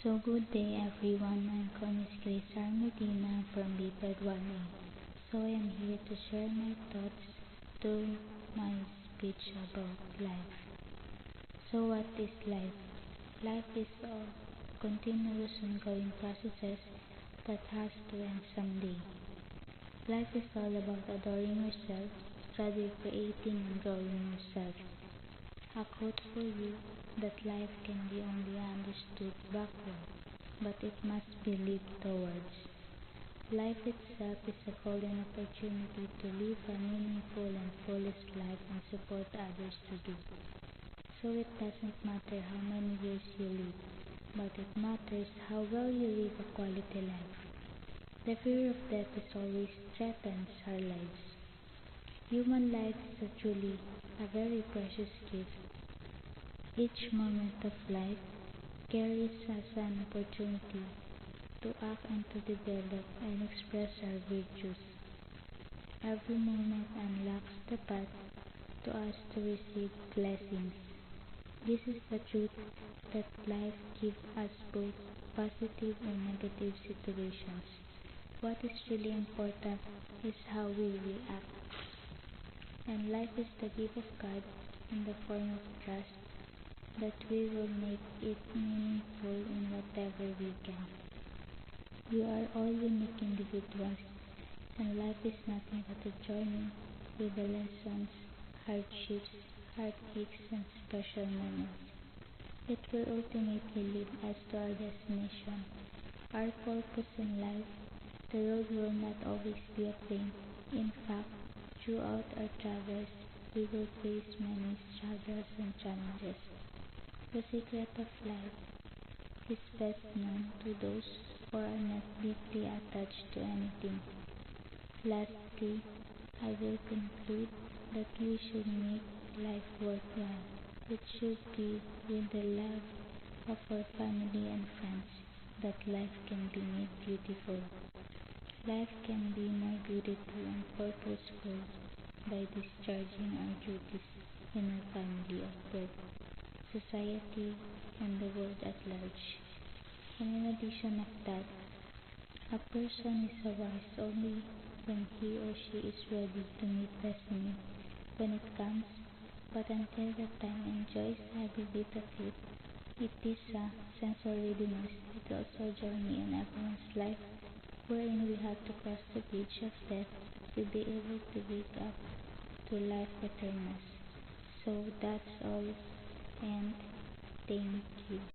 So good day everyone, I'm Connie Grisar Medina from Biped 1A. So I am here to share my thoughts to my speech about life. So what is life? Life is a continuous ongoing processes that has to end someday. Life is all about adoring yourself, rather creating and growing yourself. A quote for you, that life can be only understood backward, but it must be lived towards. Life itself is a golden opportunity to live a meaningful and fullest life and support others to do. So it doesn't matter how many years you live, but it matters how well you live a quality life. The fear of death is always threatens our lives. Human life is truly a very precious gift. Each moment of life carries us an opportunity to act and to develop and express our virtues. Every moment unlocks the path to us to receive blessings. This is the truth that life gives us both positive and negative situations. What is really important is how we react. And life is the gift of God in the form of trust that we will make it meaningful in whatever we can. We are all unique individuals, and life is nothing but a journey with the lessons, hardships, heartaches, and special moments. It will ultimately lead us to our destination, our purpose in life. The road will not always be a plain. In fact, throughout our travels, we will face many struggles and challenges. The secret of life is best known to those who are not deeply attached to anything. Lastly, I will conclude that we should make life worthwhile. It should be with the love of our family and friends that life can be made beautiful. Life can be more beautiful and purposeful by discharging our duties in our family of birth, society, and the world at large. And in addition of that, a person is wise only when he or she is ready to meet destiny when it comes, but until that time enjoys every bit of it. It is a sense of readiness. It is also a journey in everyone's life wherein we have to cross the bridge of death to be able to wake up to life eternal. So that's all, and thank you.